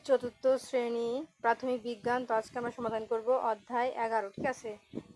চতুর্থ শ্রেণী প্রাথমিক বিজ্ঞান। তো আজকে আমরা সমাধান করব অধ্যায় 11। ঠিক আছে,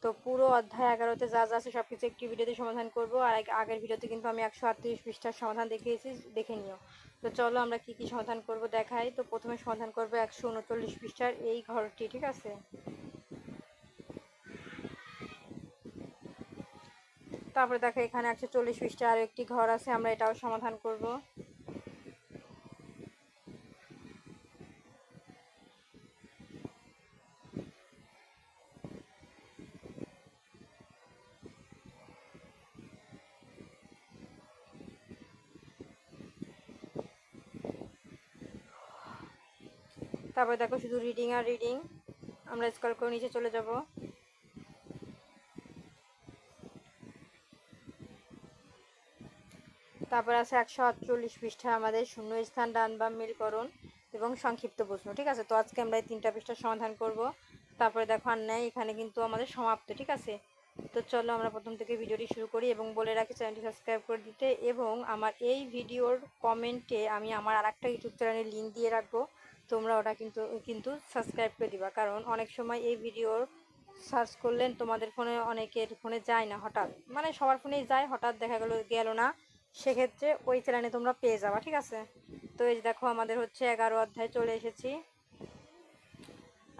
তো পুরো অধ্যায় 11তে যা যা আছে সব কিছু একটি ভিডিওতে সমাধান করব। আর আগের ভিডিওতে কিন্তু আমি 138 পৃষ্ঠার সমাধান দেখিয়েছি, দেখে নিও। তো চলো আমরা কি কি সমাধান করব দেখাই। তো প্রথমে সমাধান করব 139 পৃষ্ঠার এই ঘরটি। ঠিক আছে, তারপরে দেখো এখানে 140 পৃষ্ঠার আরও একটি ঘর আছে, আমরা এটাও সমাধান করব। তারপরে দেখো শুধু রিডিং আর রিডিং, আমরা স্ক্রল করে নিচে চলে যাব। তারপর আছে 148 পৃষ্ঠা আমাদের শূন্যস্থান, ডান বাম মিলকরণ এবং সংক্ষিপ্ত প্রশ্ন। ঠিক আছে, তো আজকে আমরা এই 3টা পৃষ্ঠার সমাধান করব। তারপরে দেখো আর নেই, এখানে কিন্তু আমাদের সমাপ্ত। ঠিক আছে, তো চলো আমরা প্রথম থেকে ভিডিওটি শুরু করি এবং বলে রাখি চ্যানেলটি সাবস্ক্রাইব করে দিতে, এবং আমার এই ভিডিওর কমেন্টে আমি আমার আরেকটা ইউটিউব চ্যানেলের লিঙ্ক দিয়ে রাখবো, তোমরা ওটা কিন্তু সাবস্ক্রাইব করে দিবা। কারণ অনেক সময় এই ভিডিওর সার্চ করলেন তোমাদের ফোনে, অনেকের ফোনে যায় না, হঠাৎ মানে সবার ফোনেই যায়, হঠাৎ দেখা গেল না, সেক্ষেত্রে ওই চ্যানেলে তোমরা পেয়ে যাবা। ঠিক আছে, তো এই দেখো আমাদের হচ্ছে 11 অধ্যায় চলে এসেছি।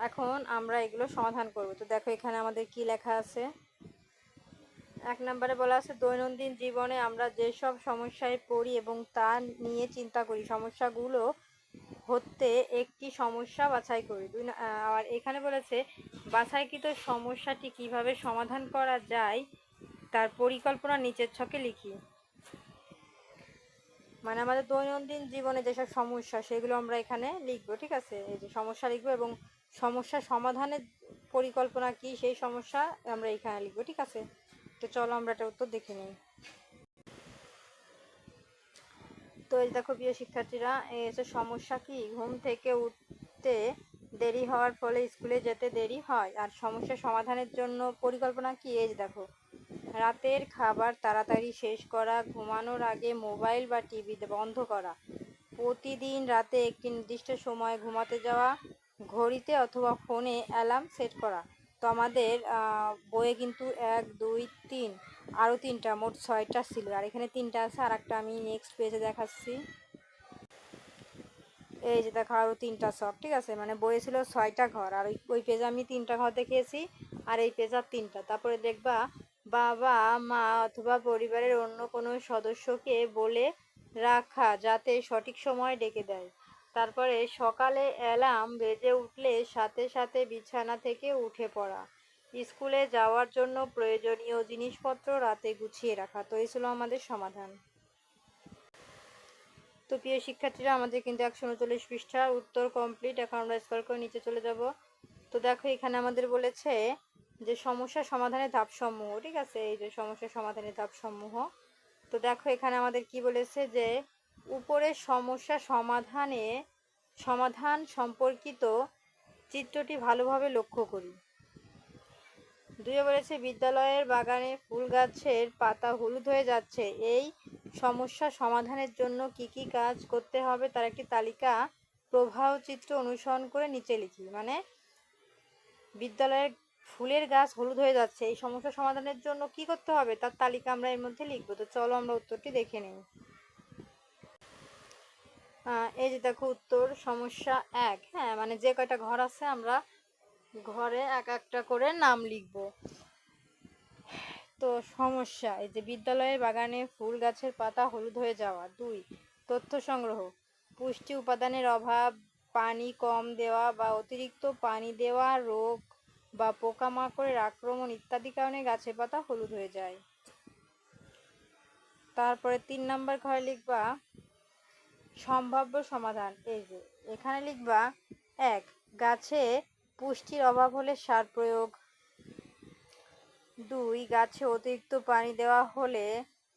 এখন আমরা এগুলো সমাধান করব। তো দেখো এখানে আমাদের কি লেখা আছে। 1 নম্বরে বলা আছে, দৈনন্দিন জীবনে আমরা যেসব সমস্যায় পড়ি এবং তা নিয়ে চিন্তা করি, সমস্যাগুলো হতে একটি সমস্যা বাছাই করি। আর এখানে বলেছে বাছাইকৃত সমস্যাটি কিভাবে সমাধান করা যায় তার পরিকল্পনা নিচের ছকে লিখি। মানে আমাদের দৈনন্দিন জীবনে যেসব সমস্যা সেগুলো আমরা এখানে লিখবো। ঠিক আছে, এই যে সমস্যা লিখবো এবং সমস্যা সমাধানের পরিকল্পনা কি সেই সমস্যা আমরা এখানে লিখবো। ঠিক আছে, তো চলো আমরা এটা উত্তর দেখে নিই। তো এই দেখো প্রিয় শিক্ষার্থীরা, এই হচ্ছে সমস্যা কি, ঘুম থেকে উঠতে দেরি হওয়ার ফলে স্কুলে যেতে দেরি হয়। আর সমস্যা সমাধানের জন্য পরিকল্পনা কি, এই দেখো রাতের খাবার তাড়াতাড়ি শেষ করা, ঘুমানোর আগে মোবাইল বা টিভি বন্ধ করা, প্রতিদিন রাতে একটি নির্দিষ্ট সময় ঘুমাতে যাওয়া, ঘড়িতে অথবা ফোনে অ্যালার্ম সেট করা। তো আমাদের বইয়ে কিন্তু 1 2 3 আরও 3টা, মোট 6টা ছিল, আর এখানে 3টা আছে। আর একটা আমি নেক্সট পেজে দেখাচ্ছি, এই যে দেখো আরও 3টা সব। ঠিক আছে, মানে বইয়ে ছিল 6টা ঘর, আর ওই পেজে আমি 3টা ঘর দেখিয়েছি, আর এই পেজ আর 3টা। তারপরে দেখবা বাবা মা অথবা পরিবারের অন্য কোনো সদস্যকে বলে রাখা যাতে সঠিক সময় ডেকে দেয়। তারপরে সকালে অ্যালার্ম বেজে উঠলে সাথে সাথে বিছানা থেকে উঠে পড়া, স্কুলে যাওয়ার জন্য প্রয়োজনীয় জিনিসপত্র রাতে গুছিয়ে রাখা। তো এই ছিল আমাদের সমাধান। তো প্রিয় শিক্ষার্থীরা, আমাদের কিন্তু 139 পৃষ্ঠার উত্তর কমপ্লিট। এখন আমরা স্ক্রল করে নিচে চলে যাব। তো দেখো এখানে আমাদের বলেছে যে সমস্যা সমাধানের ধাপসমূহ। ঠিক আছে, এই যে সমস্যা সমাধানের ধাপসমূহ। তো দেখো এখানে আমাদের কি বলেছে যে উপরের সমস্যা সমাধান সম্পর্কিত চিত্রটি ভালোভাবে লক্ষ্য করি। 2 বলেছে বিদ্যালয়ের বাগানে ফুল গাছের পাতা হলুদ হয়ে যাচ্ছে, এই সমস্যা সমাধানের জন্য কি কি কাজ করতে হবে তার একটি তালিকা প্রবাহ চিত্র অনুসরণ করে নিচে লিখি। মানে বিদ্যালয়ের ফুলের গাছ হলুদ হয়ে যাচ্ছে, এই সমস্যা সমাধানের জন্য কি করতে হবে তার তালিকা আমরা এর মধ্যে লিখবো। তো চলো আমরা উত্তরটি দেখে নিই। এই যে দেখো উত্তর সমস্যা 1। হ্যাঁ, মানে যে কয়টা ঘর আছে আমরা ঘরে এক একটা করে নাম লিখবো। তো সমস্যা, এই যে বিদ্যালয়ের বাগানে ফুল গাছের পাতা হলুদ হয়ে যাওয়া। 2 তথ্য সংগ্রহ, পুষ্টি উপাদানের অভাব, পানি কম দেওয়া বা অতিরিক্ত পানি দেওয়া, রোগ বা পোকামাকড়ের আক্রমণ ইত্যাদি কারণে গাছের পাতা হলুদ হয়ে যায়। তারপরে 3 নম্বর ঘরে লিখবা সম্ভাব্য সমাধান। এই যে এখানে লিখবা 1 গাছে পুষ্টির অভাব হলে সার প্রয়োগ। 2 গাছে অতিরিক্ত পানি দেওয়া হলে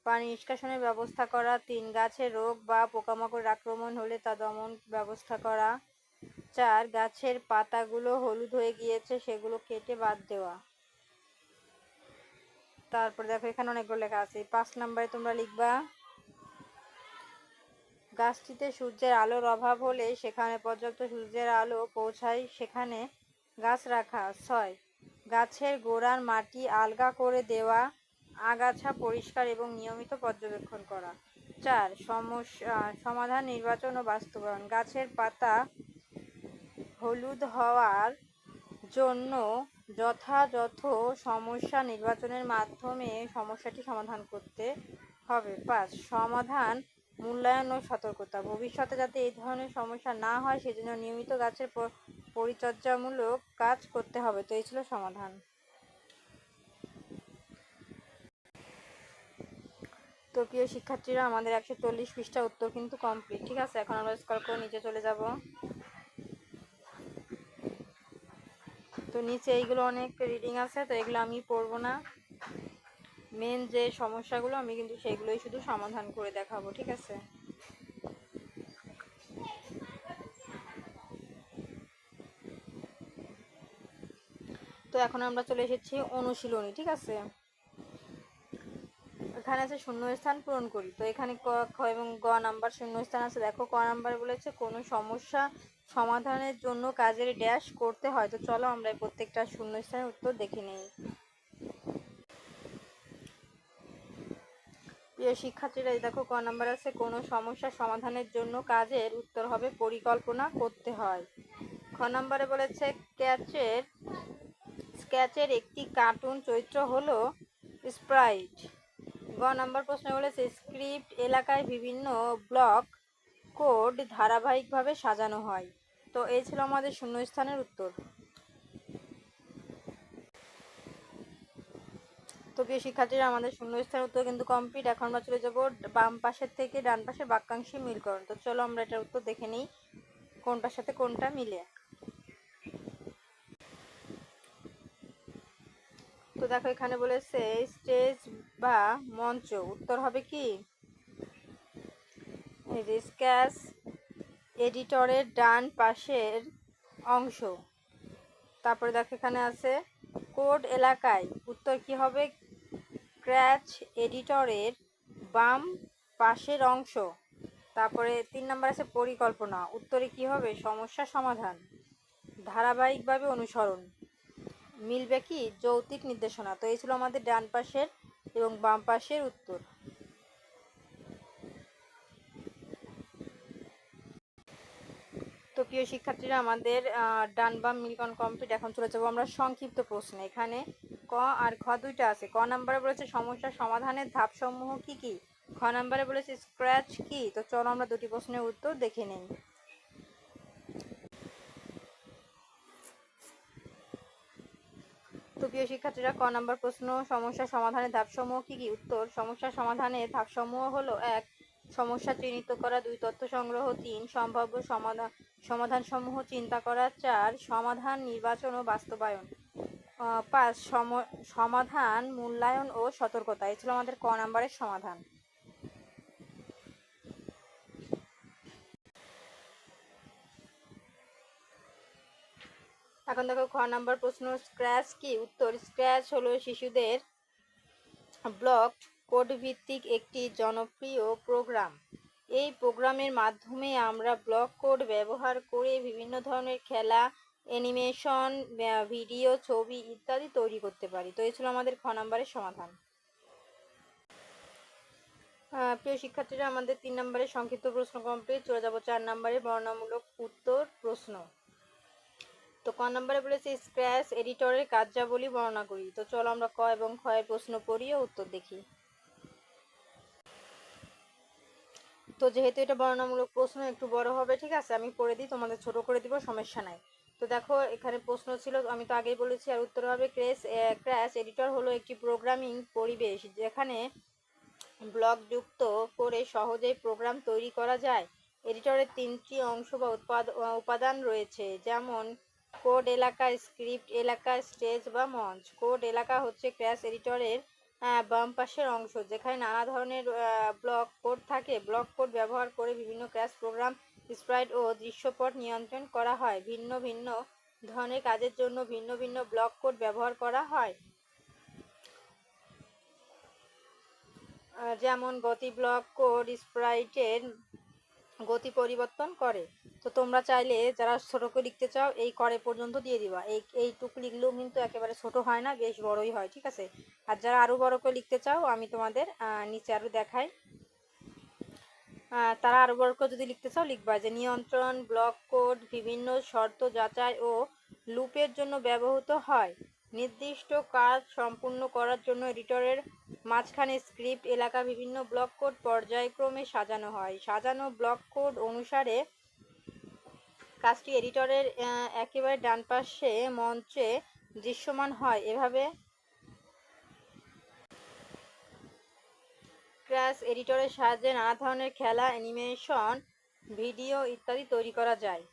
পানি নিষ্কাশনের ব্যবস্থা করা। 3 গাছে রোগ বা পোকামাকড়ের আক্রমণ হলে তা দমন ব্যবস্থা করা। 4 গাছের পাতাগুলো হলুদ হয়ে গিয়েছে, সেগুলো কেটে বাদ দেওয়া। তারপর দেখো এখানে অনেকগুলো লেখা আছে। 5 নম্বরে তোমরা লিখবা গাছটিতে সূর্যের আলোর অভাব হলে সেখানে পর্যাপ্ত সূর্যের আলো পৌঁছায় সেখানে গাছ রাখা। 6. গাছের গোড়ার মাটি আলগা করে দেওয়া, আগাছা পরিষ্কার এবং নিয়মিত পর্যবেক্ষণ করা। 4. সমাধান নির্বাচন ও বাস্তবায়ন। গাছের পাতা হলুদ হওয়ার জন্য যথাযথ সমস্যা নির্বাচনের মাধ্যমে সমস্যাটি সমাধান করতে হবে। 5. সমাধান মূল্যায়ন ও সতর্কতা। ভবিষ্যতে যাতে এই ধরনের সমস্যা না হয় সেজন্য নিয়মিত গাছের পরিচর্যামূলক কাজ করতে হবে। তো এই ছিল সমাধান। তো প্রিয় শিক্ষার্থীরা, আমাদের 140 পৃষ্ঠা উত্তর কিন্তু কমপ্লিট। ঠিক আছে, এখন আমরা স্ক্রল করে নিচে চলে যাব। তো নিচে এইগুলো অনেক রিডিং আছে, তো এগুলো আমি পড়বো না। মেন যে সমস্যাগুলো আমি কিন্তু সেগুলোই শুধু সমাধান করে দেখাবো। ঠিক আছে, তো এখন আমরা চলে এসেছি অনুশীলনী। ঠিক আছে, এখানে আছে শূন্যস্থান পূরণ করি। তো এখানে ক, খ এবং গ নাম্বার শূন্যস্থান আছে। দেখো ক নাম্বার বলেছে কোনো সমস্যা সমাধানের জন্য কাজের ড্যাশ করতে হয়। তো চলো আমরা প্রত্যেকটা শূন্যস্থানের উত্তর দেখে নিই। প্রিয় শিক্ষার্থীরা, দেখো ক নাম্বার আছে কোনো সমস্যা সমাধানের জন্য কাজের উত্তর হবে পরিকল্পনা করতে হয়। খ নাম্বারে বলেছে স্কেচের একটি কার্টুন চরিত্র হলো স্প্রাইট। গ নাম্বার প্রশ্নে বলেছে স্ক্রিপ্ট এলাকায় বিভিন্ন ব্লক কোড ধারাবাহিকভাবে সাজানো হয়। তো এই ছিল আমাদের শূন্যস্থানের উত্তর। তো প্রিয় শিক্ষার্থীরা, আমাদের শূন্যস্থানের উত্তর কিন্তু কমপ্লিট। এখন আমরা চলে যাব বাম পাশের থেকে ডান পাশের বাক্যাংশে মিলকরণ। তো চলো আমরা এটার উত্তর দেখে নিই কোনটার সাথে কোনটা মিলে। তো দেখো এখানে বলেছে স্টেজ বা মঞ্চ, উত্তর হবে কি স্কেচ এডিটরের ডান পাশের অংশ। তারপরে দেখো এখানে আছে কোড এলাকায়, উত্তর কি হবে স্ক্র্যাচ এডিটরের বাম পাশের অংশ। তারপরে 3 নাম্বার আছে পরিকল্পনা, উত্তরে কি হবে সমস্যা সমাধান। ধারাবাহিকভাবে অনুসরণ, মিলবে কি যৌক্তিক নির্দেশনা। তো এই ছিল আমাদের ডান পাশের এবং বাম পাশের উত্তর। তো প্রিয় শিক্ষার্থীরা, আমাদের ডান বাম মিলকরণ কমপ্লিট। এখন চলে যাবো আমরা সংক্ষিপ্ত প্রশ্নে। এখানে ক আর খ দুইটা আছে। ক নাম্বারে বলেছে সমস্যা সমাধানের ধাপসমূহ কি কি, খ নাম্বারে বলেছে স্ক্র্যাচ কি। তো চলো আমরা দুটি প্রশ্নের উত্তর দেখে নিই। তো প্রিয় শিক্ষার্থীরা, ক নাম্বার প্রশ্ন সমস্যা সমাধানের ধাপসমূহ কি কি, উত্তর সমস্যা সমাধানের ধাপসমূহ হলো 1 সমস্যা চিহ্নিত করা, 2 তথ্য সংগ্রহ, 3 সম্ভাব্য সমাধানসমূহ চিন্তা করা, 4 সমাধান নির্বাচন ও বাস্তবায়ন, 5 সমাধান মূল্যায়ন ও সতর্কতা। এই ছিল আমাদের ক নাম্বারের সমাধান। এখন দেখো খ নাম্বার প্রশ্ন স্ক্র্যাচ কি, উত্তর স্ক্র্যাচ হলো শিশুদের ব্লক কোড ভিত্তিক একটি জনপ্রিয় প্রোগ্রাম। এই প্রোগ্রামের মাধ্যমে আমরা ব্লক কোড ব্যবহার করে বিভিন্ন ধরনের খেলা, অ্যানিমেশন, ভিডিও, ছবি ইত্যাদি তৈরি করতে পারি। তো এই ছিল আমাদের খ নাম্বারের সমাধান। প্রিয় শিক্ষার্থীরা, আমাদের 3 নম্বরের সংক্ষিপ্ত প্রশ্ন কমপ্লিট। চলে যাব 4 নম্বরের বর্ণনামূলক উত্তর প্রশ্ন। তো ক নম্বরে বলেছে স্ক্র্যাচ এডিটরের কার্যাবলী বর্ণনা করি। তো চলো আমরা ক এবং খ এর প্রশ্ন পড়ি ও উত্তর দেখি। তো যেহেতু এটা বর্ণনামূলক প্রশ্ন একটু বড় হবে, ঠিক আছে, আমি পড়ে দিই, তোমাদের ছোট করে দিব, সমস্যা নাই। তো দেখো এখানে প্রশ্ন ছিল, আমি তো আগেই বলেছি, আর উত্তর হবে ক্র্যাশ এডিটর হলো একটি প্রোগ্রামিং পরিবেশ যেখানে ব্লক যুক্ত করে সহজেই প্রোগ্রাম তৈরি করা যায়। এডিটরের 3টি অংশ বা উপাদান রয়েছে, যেমন কোড এলাকা, স্ক্রিপ্ট এলাকা, স্টেজ বা মঞ্চ। কোড এলাকা হচ্ছে ক্র্যাশ এডিটরের বাম পাশের অংশ, যেখানে নানা ধরনের ব্লক কোড থাকে। ব্লক কোড ব্যবহার করে বিভিন্ন ক্র্যাশ প্রোগ্রাম, স্প্রাইট ও দৃশ্যপট নিয়ন্ত্রণ করা হয়। ভিন্ন ভিন্ন ধরনের কাজের জন্য ভিন্ন ভিন্ন ব্লক কোড ব্যবহার করা হয়, যেমন গতি ব্লক কোড, স্প্রাইটের গতি পরিবর্তন করে। তো তোমরা চাইলে যারা ছোট করে লিখতে চাও এই করে পর্যন্ত দিয়ে দিবা। এইটুকু লিখলেও কিন্তু একেবারে ছোট হয় না, বেশ বড়ই হয়, ঠিক আছে। আর যারা আরও বড় করে লিখতে চাও আমি তোমাদের নিচে আরও দেখাই। তারা আরও বড় করে যদি লিখতে চাও লিখবা যে নিয়ন্ত্রণ ব্লক কোড বিভিন্ন শর্ত যাচাই ও লুপের জন্য ব্যবহৃত হয়। নির্দিষ্ট কাজ সম্পূর্ণ করার জন্য এডিটরের মাঝখানে স্ক্রিপ্ট এলাকা বিভিন্ন ব্লক কোড পর্যায়ক্রমে সাজানো হয়। সাজানো ব্লক কোড অনুসারে কাজটি এডিটরের একেবারে ডান পাশে মঞ্চে দৃশ্যমান হয়। এভাবে স্ক্র্যাচ এডিটরের সাহায্যে নানা ধরনের খেলা, অ্যানিমেশন, ভিডিও ইত্যাদি তৈরি করা যায়।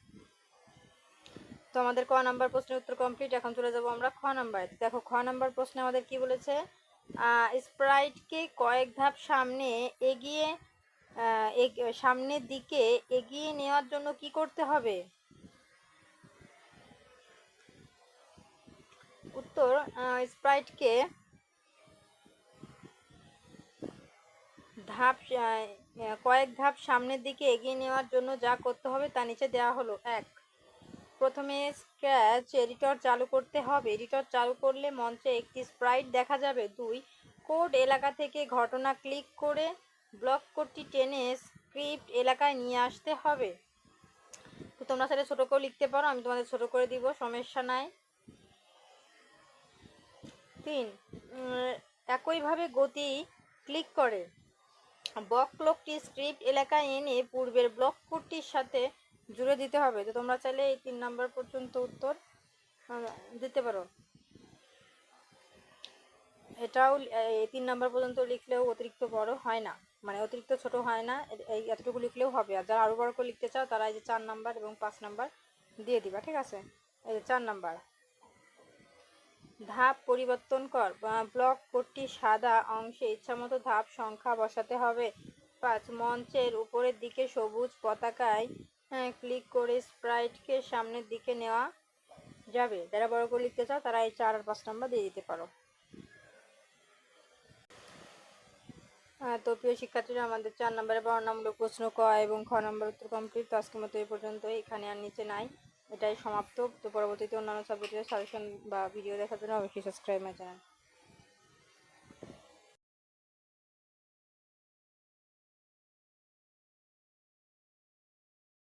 তো আমাদের ক নাম্বার প্রশ্নের উত্তর কমপ্লিট। এখন চলে যাব আমরা খ নাম্বারে। দেখো খ নাম্বার প্রশ্নে আমাদের কি বলেছে, স্প্রাইটকে কয়েক ধাপ এগিয়ে সামনের দিকে এগিয়ে নেওয়ার জন্য কি করতে হবে? উত্তর, স্প্রাইটকে কয়েক ধাপ সামনের দিকে এগিয়ে নেওয়ার জন্য যা করতে হবে তা নিচে দেওয়া হলো। 1. প্রথমে স্ক্র্যাচ এডিটর চালু করতে হবে। এডিটর চালু করলে মঞ্চে একটি স্প্রাইট দেখা যাবে। 2. কোড এলাকা থেকে ঘটনা ক্লিক করে ব্লক কোডটি টেনে স্ক্রিপ্ট এলাকায় নিয়ে আসতে হবে। তো তোমরা সেটা ছোটো করে লিখতে পারো, আমি তোমাদের ছোটো করে দিব, সমস্যা নাই। 3. একইভাবে গতি ক্লিক করে ব্লক কোডটি স্ক্রিপ্ট এলাকায় এনে পূর্বের ব্লক কোডটির সাথে জুড়ে দিতে হবে। তো তোমরা চাইলে এই 3 নাম্বার পর্যন্ত উত্তর দিতে পারো। এটাও এই 3 নাম্বার পর্যন্ত লিখলেও অতিরিক্ত বড় হয় না, মানে অতিরিক্ত ছোট হয় না, এই এতটুকু লিখলেও হবে। আর যারা আরও বড় করে লিখতে চাও তারা এই যে 4 নাম্বার এবং 5 নাম্বার দিয়ে দিবা, ঠিক আছে। এই যে 4 নাম্বার, ধাপ পরিবর্তন কর, ব্লক কোডটি সাদা অংশে ইচ্ছামতো ধাপ সংখ্যা বসাতে হবে। 5. মঞ্চের উপরের দিকে সবুজ পতাকায় ক্লিক করে স্প্রাইটকে সামনের দিকে নেওয়া যাবে। যারা বড় করে লিখতে চাও তারা এই 4 আর 5 নাম্বার দিয়ে দিতে পারো। তো প্রিয় শিক্ষার্থীরা, আমাদের 4 নম্বরে 12 নম্বর প্রশ্ন ক এবং খ নম্বর উত্তর কমপ্লিট। তো আজকের মতো এই পর্যন্তই, এখানে আর নিচে নাই, এটাই সমাপ্ত। তো পরবর্তীতে অন্যান্য সাবজেক্টের সাজেশন বা ভিডিও দেখার জন্য অবশ্যই সাবস্ক্রাইব মাই চ্যানেল।